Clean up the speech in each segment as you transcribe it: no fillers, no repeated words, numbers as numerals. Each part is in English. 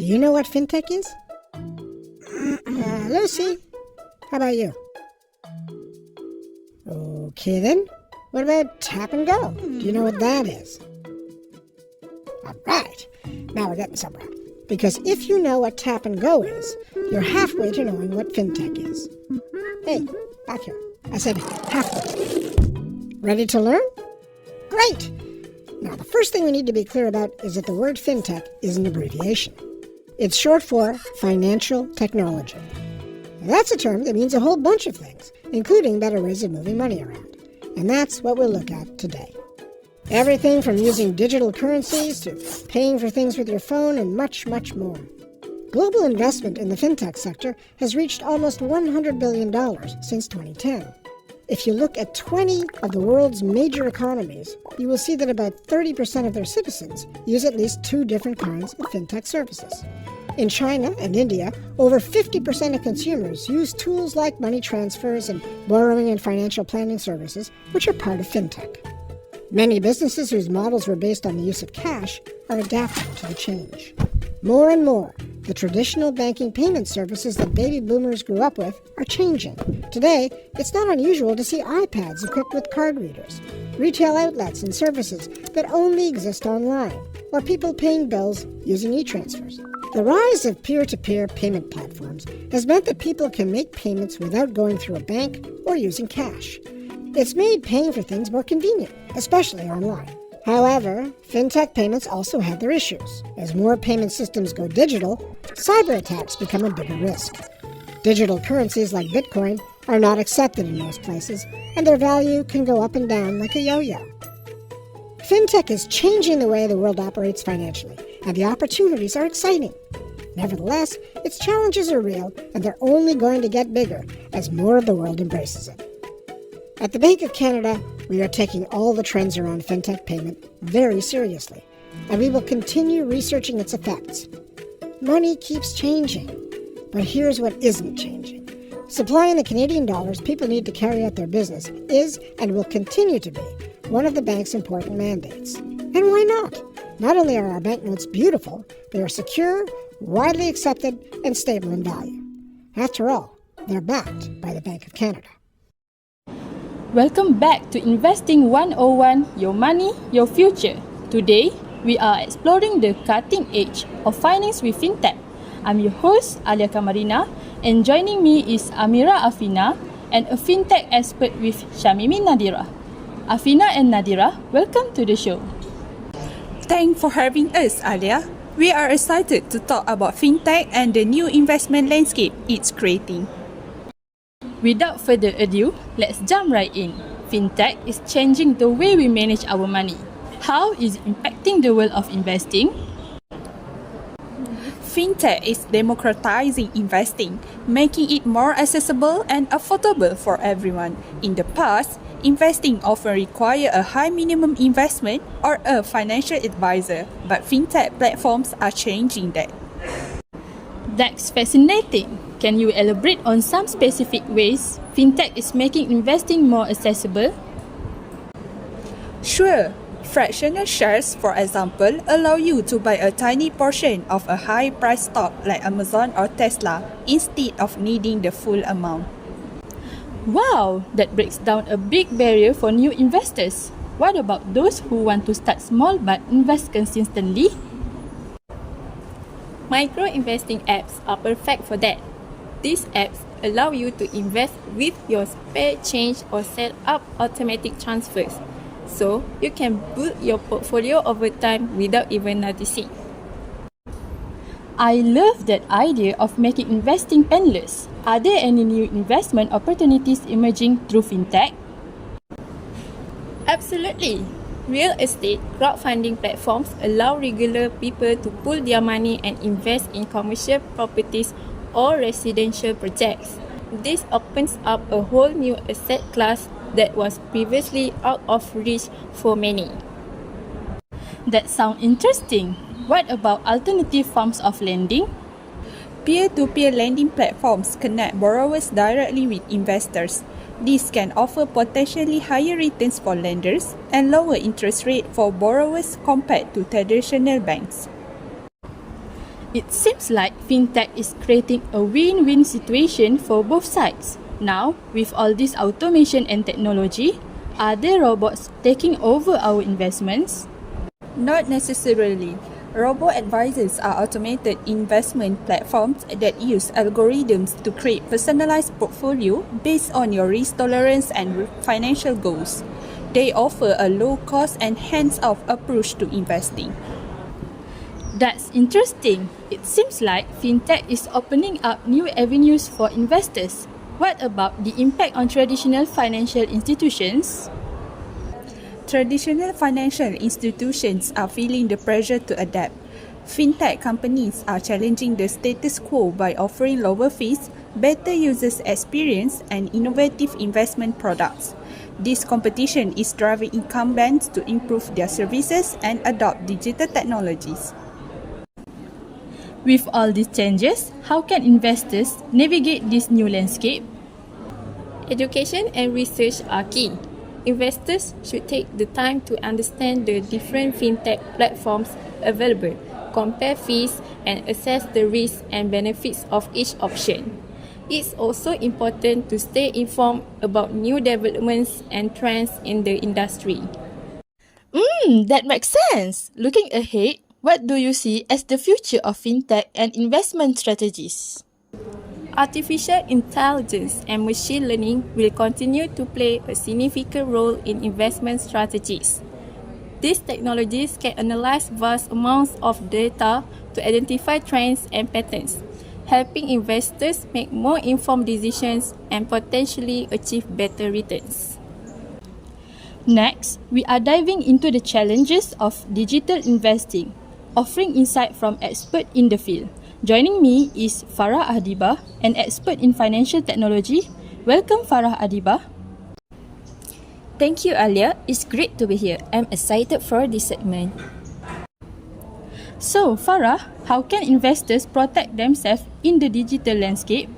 you know what Fintech is? Lucy, how about you? Okay then, what about Tap and Go? Do you know what that is? All right, now we're getting somewhere. Because if you know what Tap and Go is, you're halfway to knowing what Fintech is. Hey, back here. I said halfway. Ready to learn? Great! Now, the first thing we need to be clear about is that the word Fintech is an abbreviation. It's short for financial technology. Now, that's a term that means a whole bunch of things, including better ways of moving money around. And that's what we'll look at today. Everything from using digital currencies to paying for things with your phone and much, much more. Global investment in the fintech sector has reached almost $100 billion since 2010. If you look at 20 of the world's major economies, you will see that about 30% of their citizens use at least 2 different kinds of fintech services. In China and India, over 50% of consumers use tools like money transfers and borrowing and financial planning services, which are part of fintech. Many businesses whose models were based on the use of cash are adapting to the change. More and more, the traditional banking payment services that baby boomers grew up with are changing. Today, it's not unusual to see iPads equipped with card readers, retail outlets and services that only exist online, or people paying bills using e-transfers. The rise of peer-to-peer payment platforms has meant that people can make payments without going through a bank or using cash. It's made paying for things more convenient, especially online. However, fintech payments also have their issues. As more payment systems go digital, cyber attacks become a bigger risk. Digital currencies like Bitcoin are not accepted in most places, and their value can go up and down like a yo-yo. Fintech is changing the way the world operates financially, and the opportunities are exciting. Nevertheless, its challenges are real, and they're only going to get bigger as more of the world embraces it. At the Bank of Canada, we are taking all the trends around fintech payment very seriously, and we will continue researching its effects. Money keeps changing, but here's what isn't changing. Supplying the Canadian dollars people need to carry out their business is and will continue to be one of the bank's important mandates. And why not? Not only are our banknotes beautiful, they are secure, widely accepted, and stable in value. After all, they're backed by the Bank of Canada. Welcome back to Investing 101, Your Money, Your Future. Today, we are exploring the cutting edge of finance with Fintech. I'm your host, Alia Kamarina, and joining me is Amira Afina, and a Fintech expert with Shamimi Nadira. Afina and Nadira, welcome to the show. Thanks for having us, Alia. We are excited to talk about Fintech and the new investment landscape it's creating. Without further ado, let's jump right in. Fintech is changing the way we manage our money. How is it impacting the world of investing? Fintech is democratizing investing, making it more accessible and affordable for everyone. In the past, investing often required a high minimum investment or a financial advisor, but Fintech platforms are changing that. That's fascinating. Can you elaborate on some specific ways Fintech is making investing more accessible? Sure. Fractional shares, for example, allow you to buy a tiny portion of a high-priced stock like Amazon or Tesla instead of needing the full amount. Wow, that breaks down a big barrier for new investors. What about those who want to start small but invest consistently? Micro-investing apps are perfect for that. These apps allow you to invest with your spare change or set up automatic transfers, so you can build your portfolio over time without even noticing. I love that idea of making investing painless. Are there any new investment opportunities emerging through Fintech? Absolutely. Real estate crowdfunding platforms allow regular people to pool their money and invest in commercial properties or residential projects. This opens up a whole new asset class that was previously out of reach for many. That sounds interesting. What about alternative forms of lending? Peer-to-peer lending platforms connect borrowers directly with investors. These can offer potentially higher returns for lenders and lower interest rate for borrowers compared to traditional banks. It seems like Fintech is creating a win-win situation for both sides. Now, with all this automation and technology, are there robots taking over our investments? Not necessarily. Robo-advisors are automated investment platforms that use algorithms to create personalized portfolio based on your risk tolerance and financial goals. They offer a low-cost and hands-off approach to investing. That's interesting. It seems like Fintech is opening up new avenues for investors. What about the impact on traditional financial institutions? Traditional financial institutions are feeling the pressure to adapt. Fintech companies are challenging the status quo by offering lower fees, better users' experience, and innovative investment products. This competition is driving incumbents to improve their services and adopt digital technologies. With all these changes, how can investors navigate this new landscape? Education and research are key. Investors should take the time to understand the different fintech platforms available, compare fees, and assess the risks and benefits of each option. It's also important to stay informed about new developments and trends in the industry. That makes sense. Looking ahead, what do you see as the future of fintech and investment strategies? Artificial intelligence and machine learning will continue to play a significant role in investment strategies. These technologies can analyze vast amounts of data to identify trends and patterns, helping investors make more informed decisions and potentially achieve better returns. Next, we are diving into the challenges of digital investing, offering insight from experts in the field. Joining me is Farah Adiba, an expert in financial technology. Welcome, Farah Adiba. Thank you, Alia. It's great to be here. I'm excited for this segment. So, Farah, how can investors protect themselves in the digital landscape?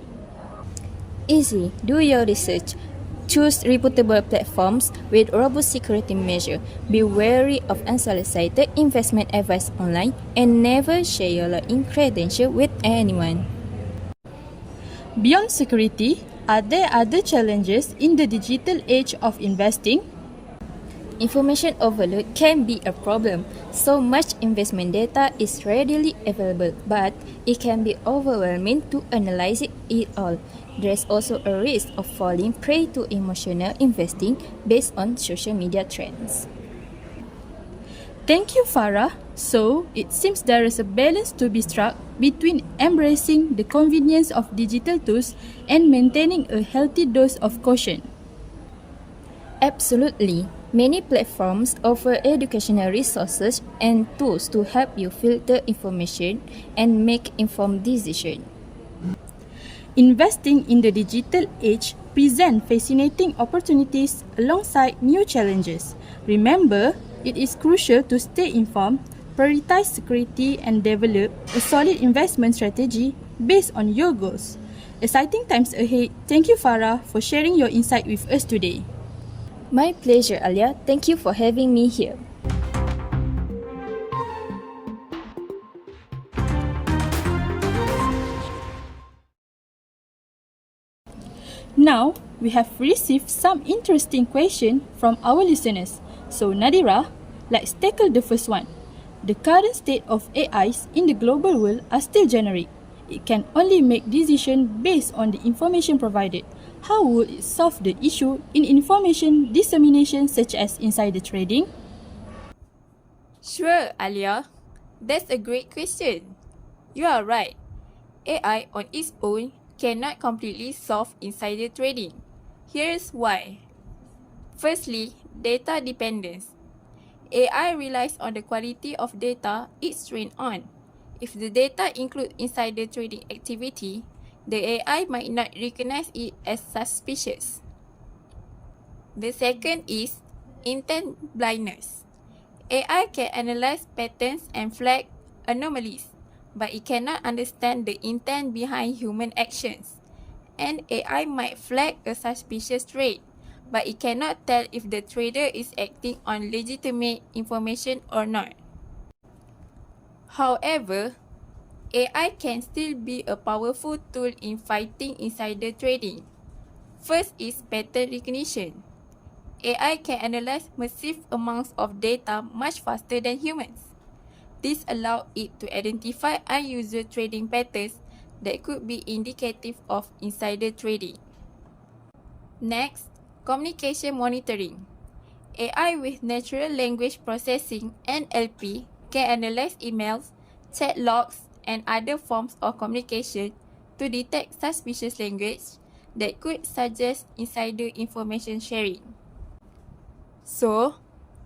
Easy. Do your research. Choose reputable platforms with robust security measures. Be wary of unsolicited investment advice online and never share your login credentials with anyone. Beyond security, are there other challenges in the digital age of investing? Information overload can be a problem. So much investment data is readily available, but it can be overwhelming to analyze it all. There's also a risk of falling prey to emotional investing based on social media trends. Thank you, Farah. So, it seems there is a balance to be struck between embracing the convenience of digital tools and maintaining a healthy dose of caution. Absolutely. Many platforms offer educational resources and tools to help you filter information and make informed decisions. Investing in the digital age presents fascinating opportunities alongside new challenges. Remember, it is crucial to stay informed, prioritize security, and develop a solid investment strategy based on your goals. Exciting times ahead. Thank you, Farah, for sharing your insight with us today. My pleasure, Alia. Thank you for having me here. Now, we have received some interesting questions from our listeners. So, Nadira, let's tackle the first one. The current state of AIs in the global world are still generic. It can only make decisions based on the information provided. How would it solve the issue in information dissemination such as insider trading? Sure, Alia. That's a great question. You are right. AI on its own cannot completely solve insider trading. Here's why. Firstly, data dependence. AI relies on the quality of data it's trained on. If the data includes insider trading activity, the AI might not recognize it as suspicious. The second is intent blindness. AI can analyze patterns and flag anomalies, but it cannot understand the intent behind human actions. And AI might flag a suspicious trade, but it cannot tell if the trader is acting on legitimate information or not. However, AI can still be a powerful tool in fighting insider trading. First is pattern recognition. AI can analyze massive amounts of data much faster than humans. This allows it to identify unusual trading patterns that could be indicative of insider trading. Next, communication monitoring. AI with natural language processing (NLP) can analyze emails, chat logs, and other forms of communication to detect suspicious language that could suggest insider information sharing. So,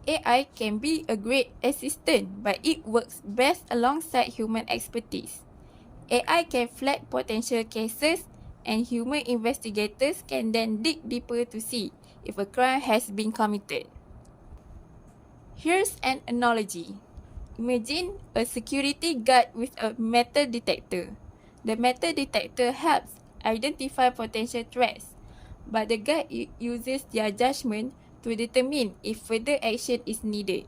AI can be a great assistant, but it works best alongside human expertise. AI can flag potential cases, and human investigators can then dig deeper to see if a crime has been committed. Here's an analogy. Imagine a security guard with a metal detector. The metal detector helps identify potential threats, but the guard uses their judgment to determine if further action is needed.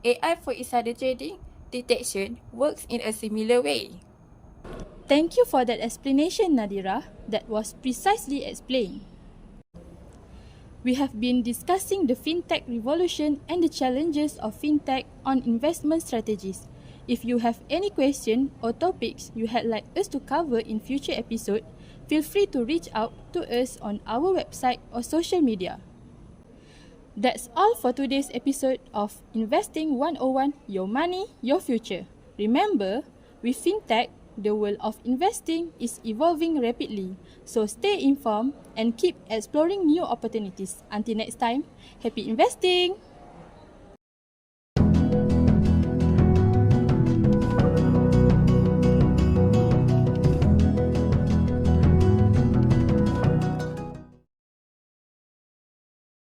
AI for insider trading detection works in a similar way. Thank you for that explanation, Nadira. That was precisely explained. We have been discussing the fintech revolution and the challenges of fintech on investment strategies. If you have any question or topics you had like us to cover in future episode, feel free to reach out to us on our website or social media. That's all for today's episode of Investing 101, Your Money, Your Future. Remember, with fintech, the world of investing is evolving rapidly, so stay informed and keep exploring new opportunities. Until next time, happy investing!